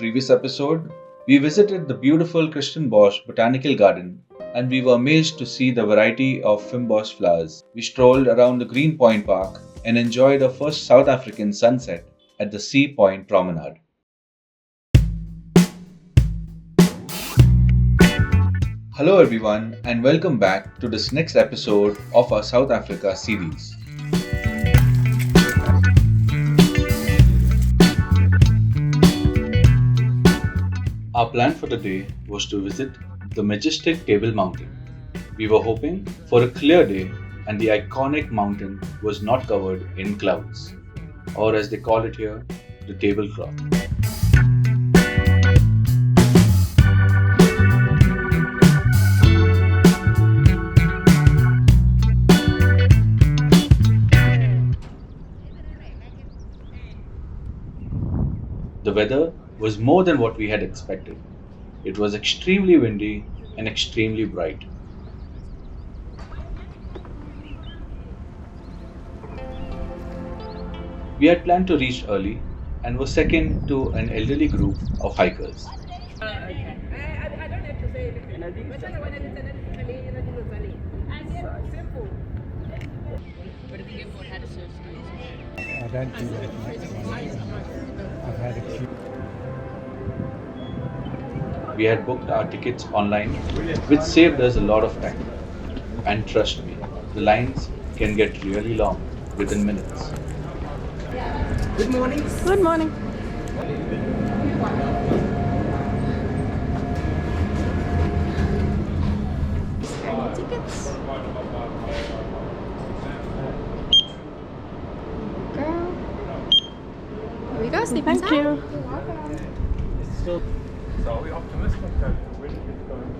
previous episode, we visited the beautiful Christian Bosch Botanical Garden and we were amazed to see the variety of fynbos flowers. We strolled around the Green Point Park and enjoyed our first South African sunset at the Sea Point Promenade. Hello everyone and welcome back to this next episode of our South Africa series. Our plan for the day was to visit the majestic Table Mountain. We were hoping for a clear day and the iconic mountain was not covered in clouds, or as they call it here, the tablecloth. The weather was more than what we had expected. It was extremely windy and extremely bright. We had planned to reach early and were second to an elderly group of hikers. We had booked our tickets online, which saved us a lot of time. And trust me, the lines can get really long within minutes. Good morning. Good morning. Any tickets? Girl. Here we go, sleeping Thank you. So are we optimistic that the wind is going?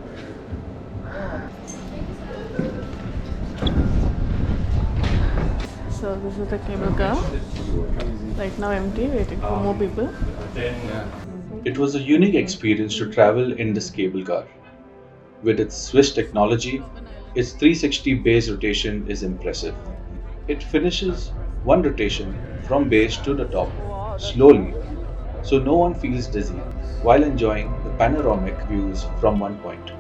So this is the cable car. Right now empty, waiting for more people. It was a unique experience to travel in this cable car. With its Swiss technology, its 360 base rotation is impressive. It finishes one rotation from base to the top slowly, so no one feels dizzy while enjoying the panoramic views from one point.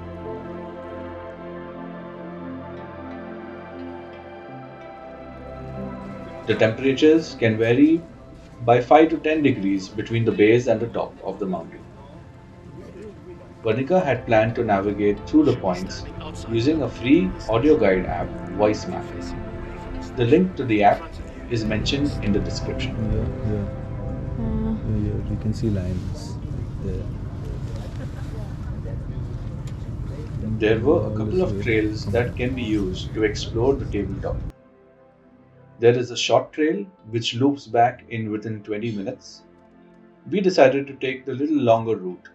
The temperatures can vary by 5 to 10 degrees between the base and the top of the mountain. Vanika had planned to navigate through the points using a free audio guide app, Voice Map. The link to the app is mentioned in the description. Here you can see lines there. There were a couple of trails that can be used to explore the tabletop. There is a short trail which loops back in within 20 minutes. We decided to take the little longer route,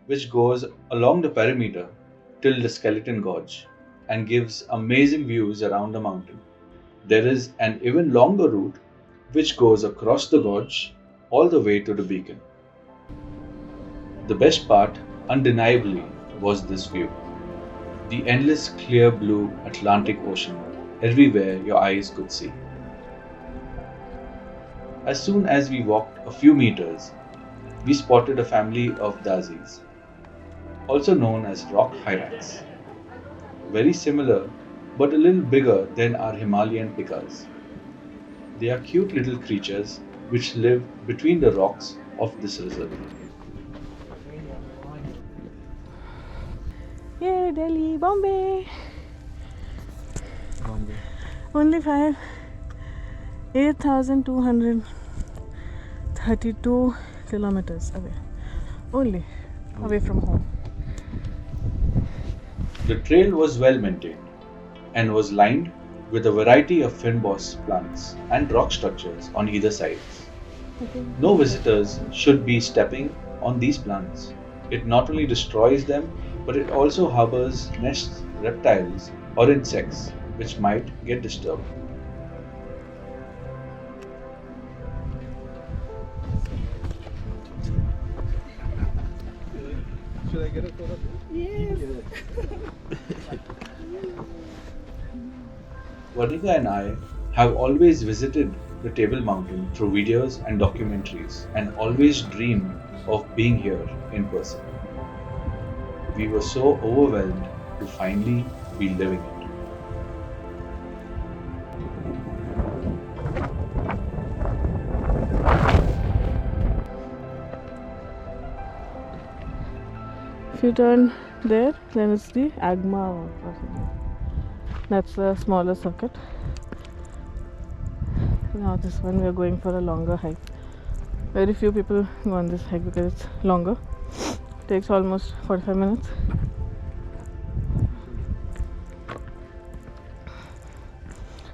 which goes along the perimeter till the Skeleton Gorge and gives amazing views around the mountain. There is an even longer route which goes across the gorge all the way to the beacon. The best part, undeniably, was this view. The endless clear blue Atlantic Ocean everywhere your eyes could see. As soon as we walked a few meters, we spotted a family of daisies, also known as rock hyrax. Very similar but a little bigger than our Himalayan pikas. They are cute little creatures which live between the rocks of this reserve. Yay, Delhi, Bombay. Only 8,232 kilometers away. Only away from home. The trail was well maintained and was lined with a variety of fynbos plants and rock structures on either side. No visitors should be stepping on these plants. It not only destroys them, but it also harbors nests, reptiles or insects which might get disturbed. Should I get a photo? Yes. Vanika and I have always visited the Table Mountain through videos and documentaries and always dreamed of being here in person. We were so overwhelmed to finally be living it. If you turn there, then it's the Agma or something. That's the smaller circuit. Now this one we are going for a longer hike. Very few people go on this hike because it's longer. It takes almost 45 minutes.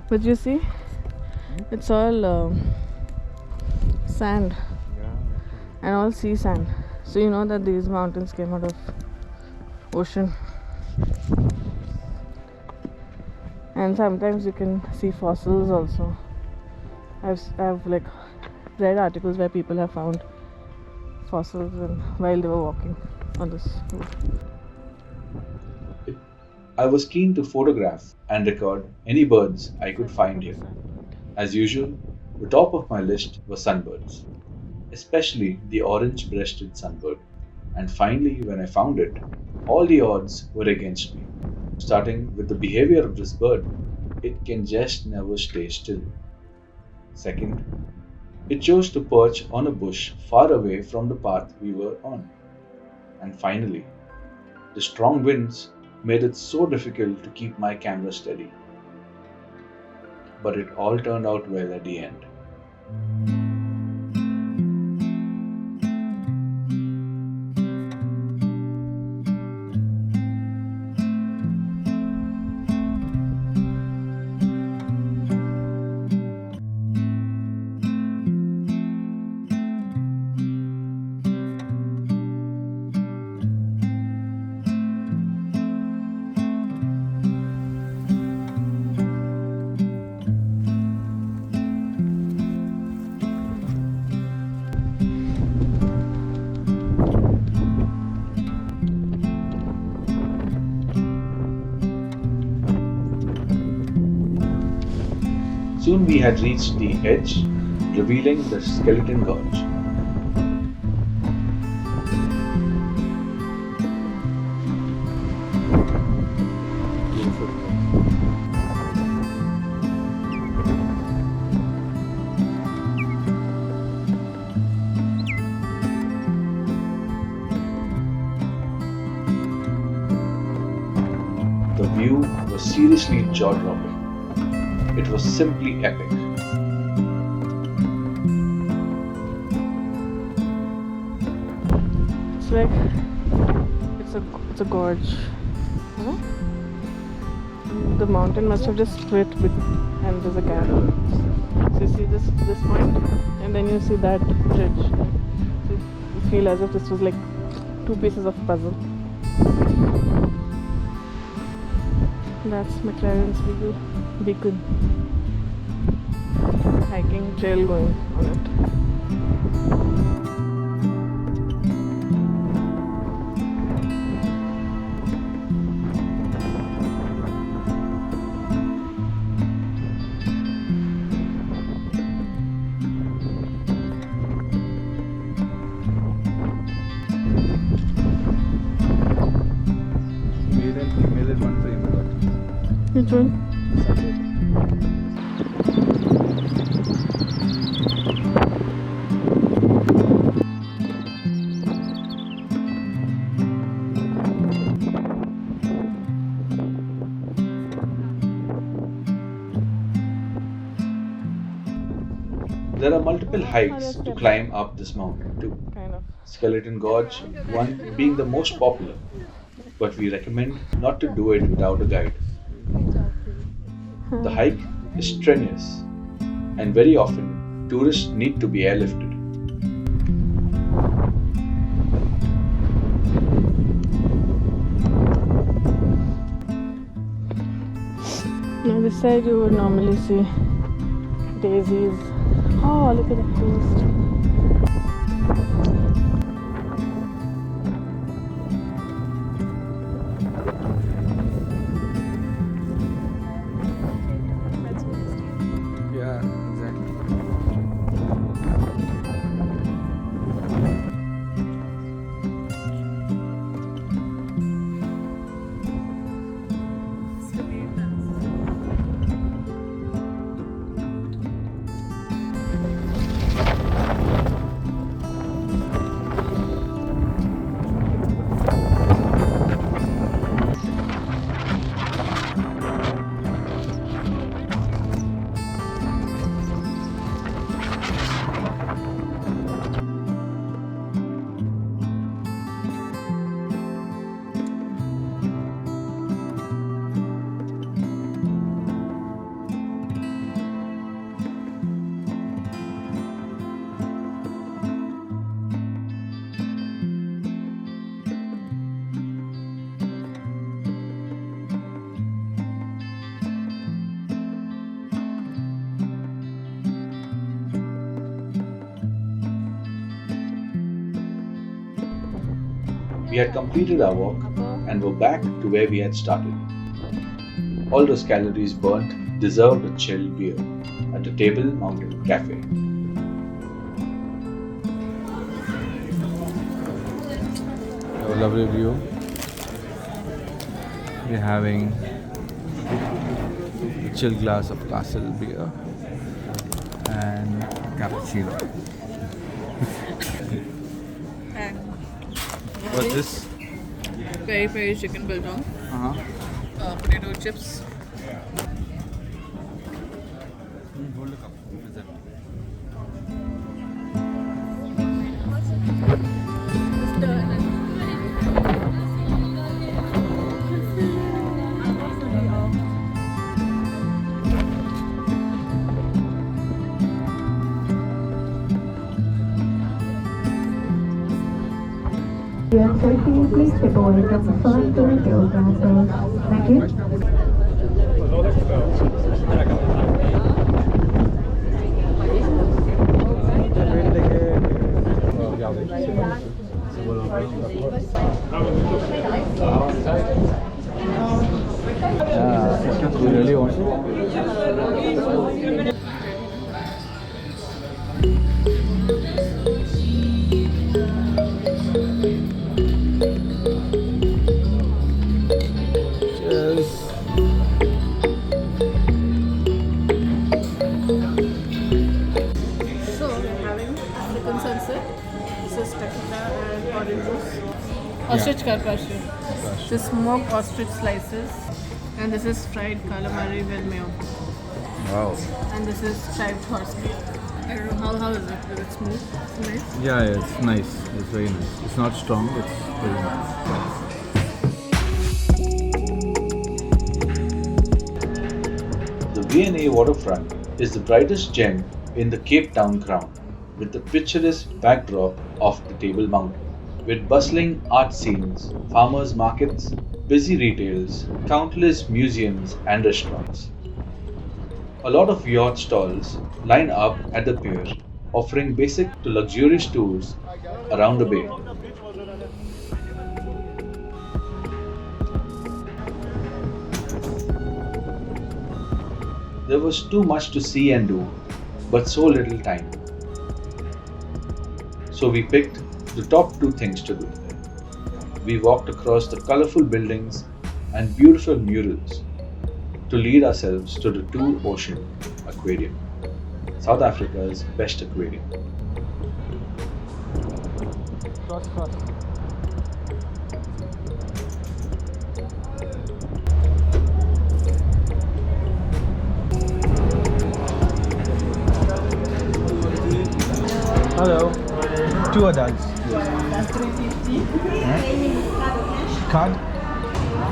But you see, it's all sand and all sea sand. So you know that these mountains came out of ocean. And sometimes you can see fossils also. I've like read articles where people have found fossils and while they were walking on this route. I was keen to photograph and record any birds I could find here. As usual, the top of my list was sunbirds, especially the orange-breasted sunbird. And finally, when I found it, all the odds were against me. Starting with the behavior of this bird, it can just never stay still. Second, it chose to perch on a bush far away from the path we were on. And finally, the strong winds made it so difficult to keep my camera steady. But it all turned out well at the end. Soon we had reached the edge, revealing the skeleton gorge. The view was seriously jaw-dropping. It was simply epic. It's like it's a gorge. Huh? The mountain must have just split and there's a gap. So you see this point, and then you see that ridge. So you feel as if this was like two pieces of puzzle. That's McLaren's beacon. Hiking trail going on it. Male and female is one frame, but Which one? There are multiple hikes to climb up this mountain too. Kind of. Skeleton Gorge, one being the most popular, but we recommend not to do it without a guide. The hike is strenuous, and very often tourists need to be airlifted. Now this side you would normally see daisies. Oh, look at the forest. yeah, exactly. We had completed our walk and were back to where we had started. All those calories burnt deserved a chilled beer at the Table Mountain Cafe. A lovely view. We're having a chill glass of castle beer and cappuccino. And What's this? peri chicken biltong, potato chips. Hold the cup. Present. Please step away from the side to the door glasses. Thank you. Yeah, you really want to? So we're having African sunset. This is tequila and orange juice. Ostrich carpaccio. This is smoked ostrich slices. And this is fried calamari with mayo. Wow. And this is shaved horse meat. I don't know how is it? Is it smooth? It's nice. Yeah, it's nice. It's very nice. It's not strong, it's very nice. The V&A Waterfront is the brightest gem in the Cape Town crown, with the picturesque backdrop of the Table Mountain. With bustling art scenes, farmers' markets, busy retails, countless museums and restaurants. A lot of yacht stalls line up at the pier, offering basic to luxurious tours around the bay. There was too much to see and do, but so little time. So we picked the top two things to do. We walked across the colorful buildings and beautiful murals to lead ourselves to the Two Ocean Aquarium, South Africa's best aquarium. Hello. Two adults. Card?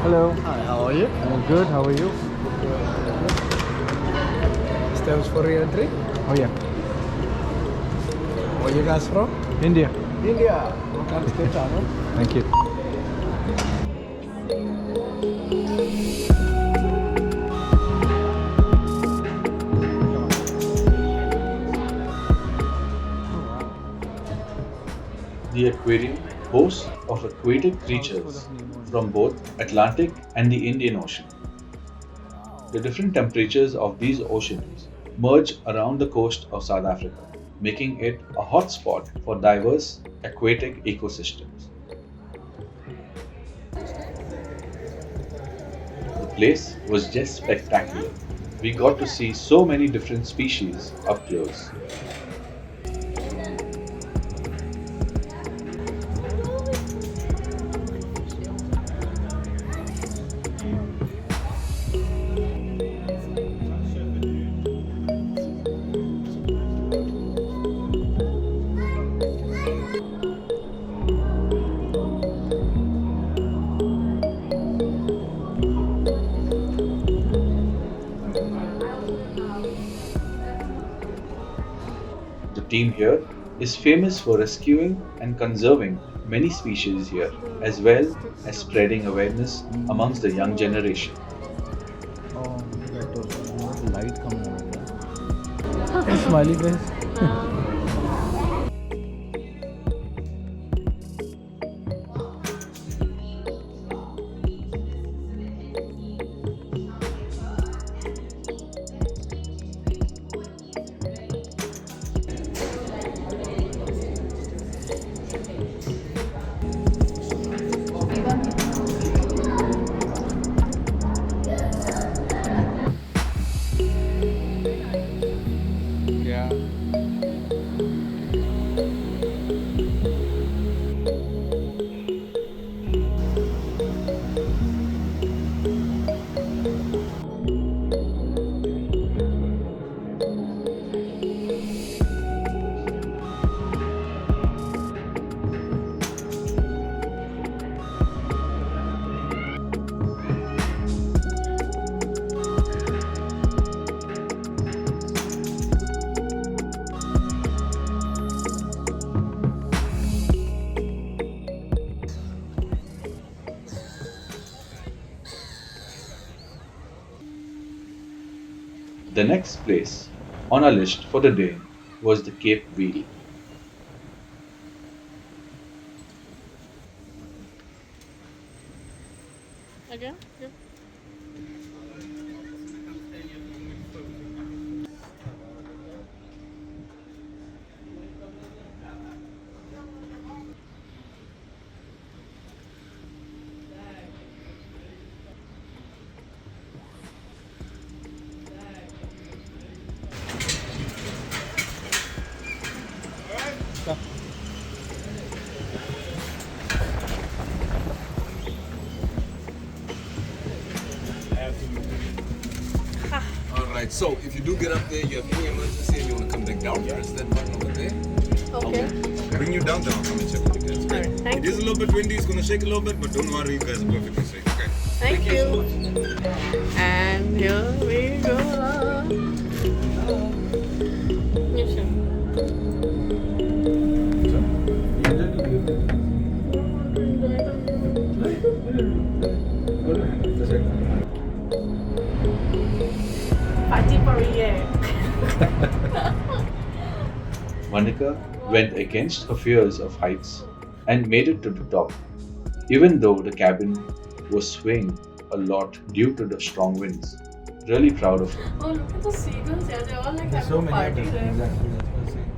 Hello. Hi, how are you? I'm good. How are you? Steps for your entry. Oh yeah. Where you guys from? India. India. Welcome to Cape Town. Thank you. The aquarium boasts of aquatic creatures from both Atlantic and the Indian Ocean. The different temperatures of these oceans merge around the coast of South Africa, making it a hotspot for diverse aquatic ecosystems. The place was just spectacular. We got to see so many different species up close. The team here is famous for rescuing and conserving many species here, as well as spreading awareness amongst the young generation. Oh, that was light coming out. Hey, smiley face. The next place on our list for the day was the Cape Wheel. Again? Yeah. Alright, so if you do get up there, you have any emergency and you want to come back down, press that button over there. Okay. Bring you down, then I'll come and check with you guys. Okay? Alright, thank It is a little bit windy, it's going to shake a little bit, but don't worry, you guys are perfectly safe. Okay? Thank you. And here we go. Mission. Party Monica went against her fears of heights and made it to the top, even though the cabin was swaying a lot due to the strong winds. Really proud of her. Oh, look at the seagulls. Yeah, they're all like There's so having a many of party them. there. Exactly, that's what I'm saying.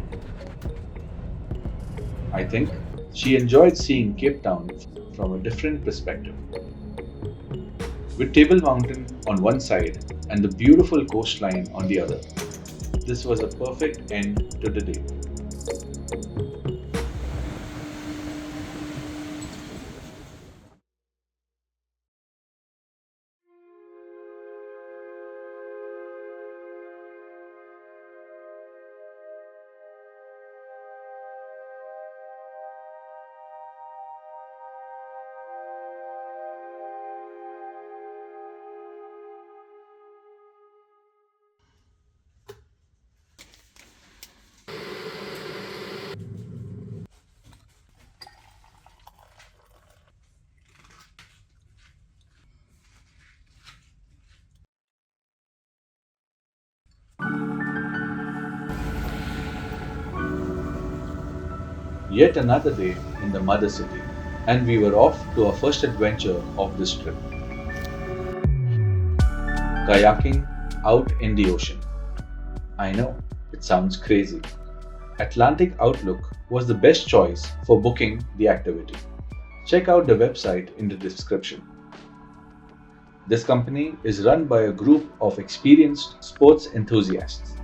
I think she enjoyed seeing Cape Town from a different perspective. With Table Mountain on one side and the beautiful coastline on the other, this was a perfect end to the day. Yet another day in the mother city, and we were off to our first adventure of this trip. Kayaking out in the ocean. I know, it sounds crazy. Atlantic Outlook was the best choice for booking the activity. Check out the website in the description. This company is run by a group of experienced sports enthusiasts.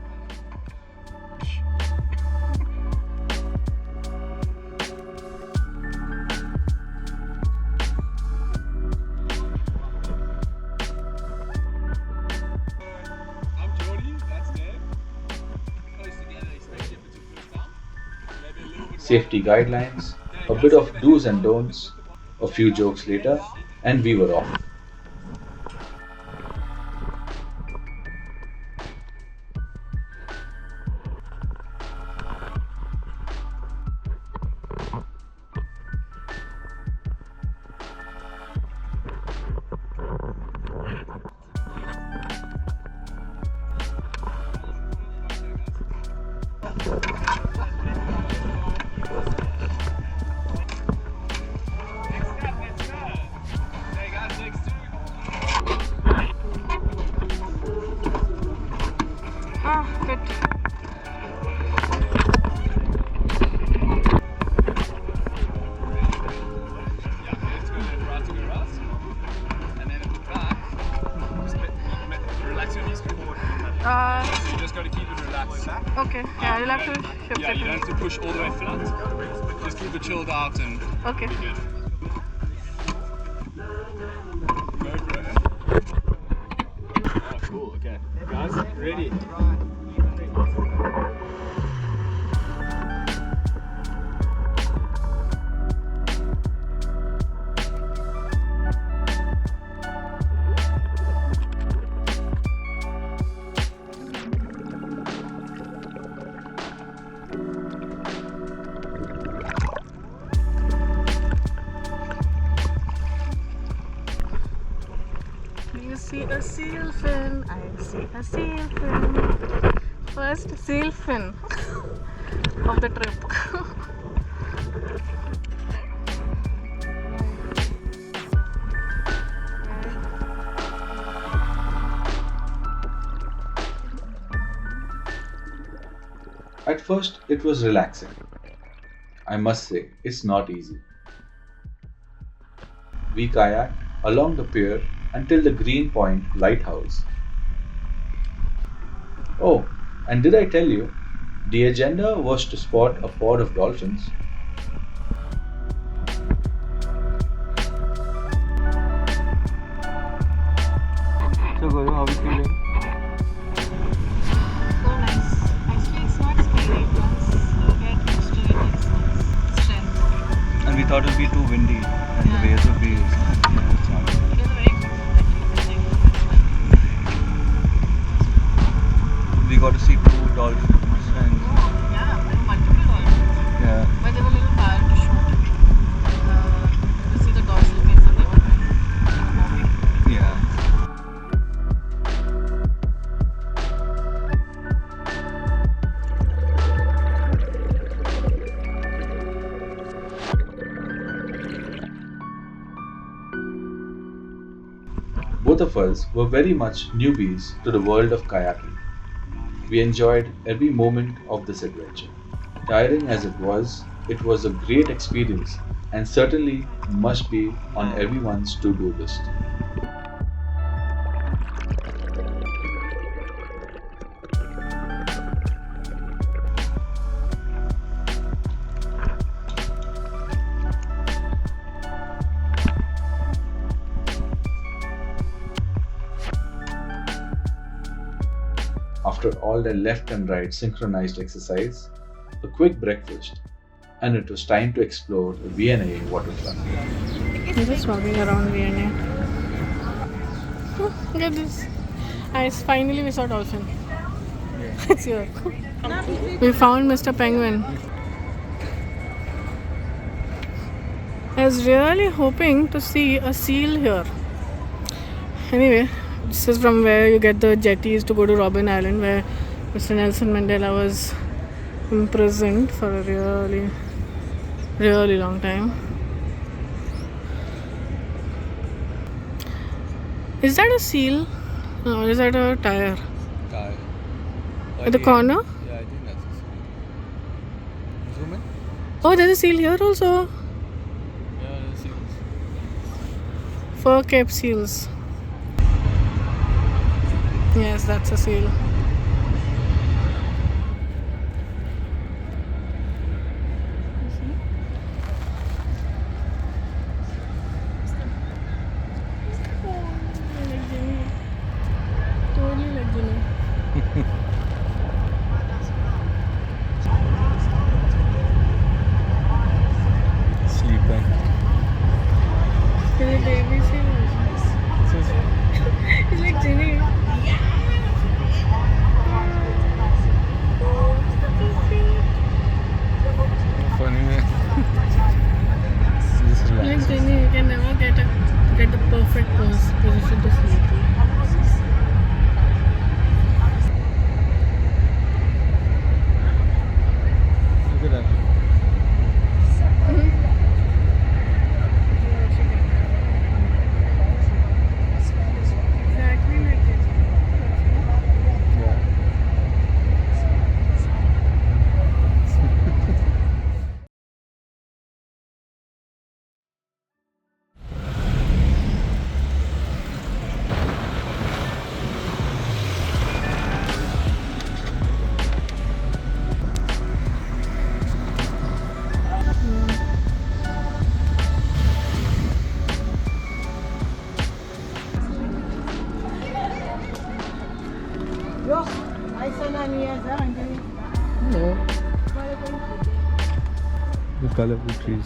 I'm Jordy, that's Dave. Close together, especially if it's your first time. Maybe a little bit Safety guidelines, a bit of do's and don'ts, a few jokes later, and we were off. Ah, good. Let's go right to the right. And then at the back, just relax your knees forward. So you just got to keep it relaxed. Okay. Yeah, you'll have to shift Yeah, it. you don't have to push all the way flat. Just keep it chilled out and Okay. be good. Go for it. Oh, cool. Okay. Guys, ready? Do you see a seal fin. I see a seal fin. First seal fin of the trip. At first, it was relaxing. I must say, it's not easy. We kayaked along the pier until the Green Point lighthouse. Oh, and did I tell you? The agenda was to spot a pod of dolphins. So Guru, how are you feeling? So nice. Actually, it's not scary. Once you get used to it, it's nice. Strength. And we thought it would be too windy and the waves would be It is very good. We got to see 2 dolphins and Oh, yeah, there are multiple dolphins. yeah. But they were a little hard to shoot. You see the dorsal fins and they were moving. Yeah. Both of us were very much newbies to the world of kayaking. We enjoyed every moment of this adventure. Tiring as it was a great experience and certainly must be on everyone's to-do list. After all the left and right synchronized exercise, a quick breakfast, and it was time to explore the V&A waterfront. I'm just walking around V&A. Look at this. Finally we saw dolphin. It's here. We found Mr. Penguin. I was really hoping to see a seal here. Anyway, this is from where you get the jetties to go to Robben Island, where Mr. Nelson Mandela was imprisoned for a really long time. Is that a seal? No, is that a tire? At the corner? Yeah, I think that's a seal. Zoom in. Oh, there's a seal here also. Yeah, there's seals. Fur cape seals. Yes, that's a seal. Totally like Jimmy. Sleeping. Is it baby seal? It's like Jimmy. Funny man. Just Like relax. Jimmy, you can never get the perfect position to sleep. Look at that. Exactly like it. Yeah. Hello. The colorful trees.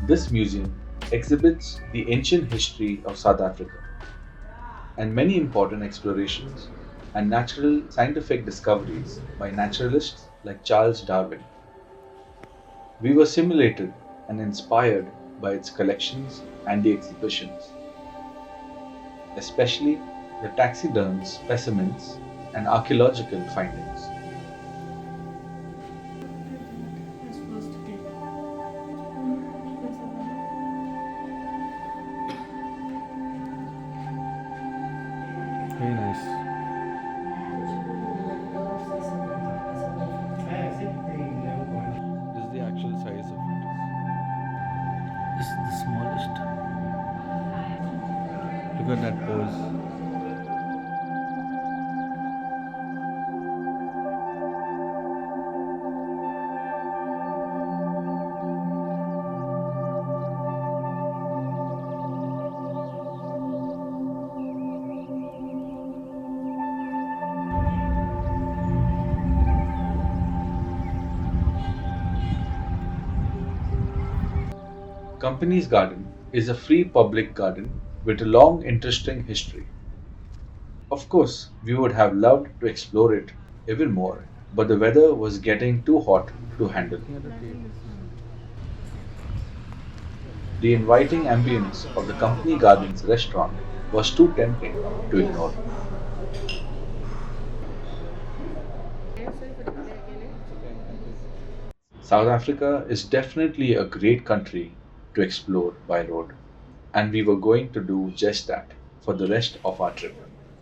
This museum exhibits the ancient history of South Africa and many important explorations and natural scientific discoveries by naturalists like Charles Darwin. We were simulated and inspired by its collections and the exhibitions, especially the taxiderm specimens and archaeological findings. Very nice. This is the actual size of it. This is the smallest. Look at that pose. Company's Garden is a free public garden with a long, interesting history. Of course, we would have loved to explore it even more, but the weather was getting too hot to handle. The inviting ambience of the Company Gardens restaurant was too tempting to ignore. South Africa is definitely a great country to explore by road, and we were going to do just that for the rest of our trip.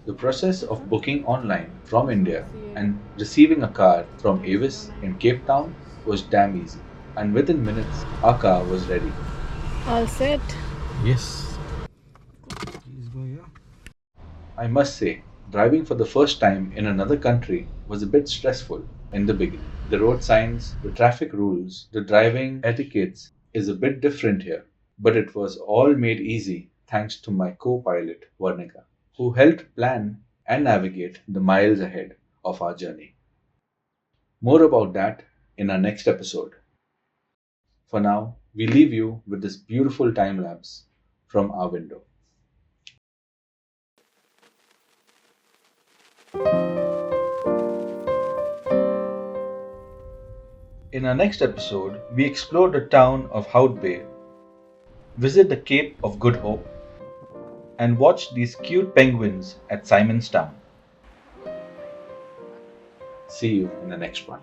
The process of booking online from India and receiving a car from Avis in Cape Town was damn easy, and within minutes our car was ready. All set. Yes. Please go here. I must say, driving for the first time in another country was a bit stressful in the beginning. The road signs, the traffic rules, the driving etiquettes is a bit different here, but it was all made easy thanks to my co pilot, Varnika, who helped plan and navigate the miles ahead of our journey. More about that in our next episode. For now, we leave you with this beautiful time lapse from our window. In our next episode, we explore the town of Hout Bay, visit the Cape of Good Hope, and watch these cute penguins at Simon's Town. See you in the next one.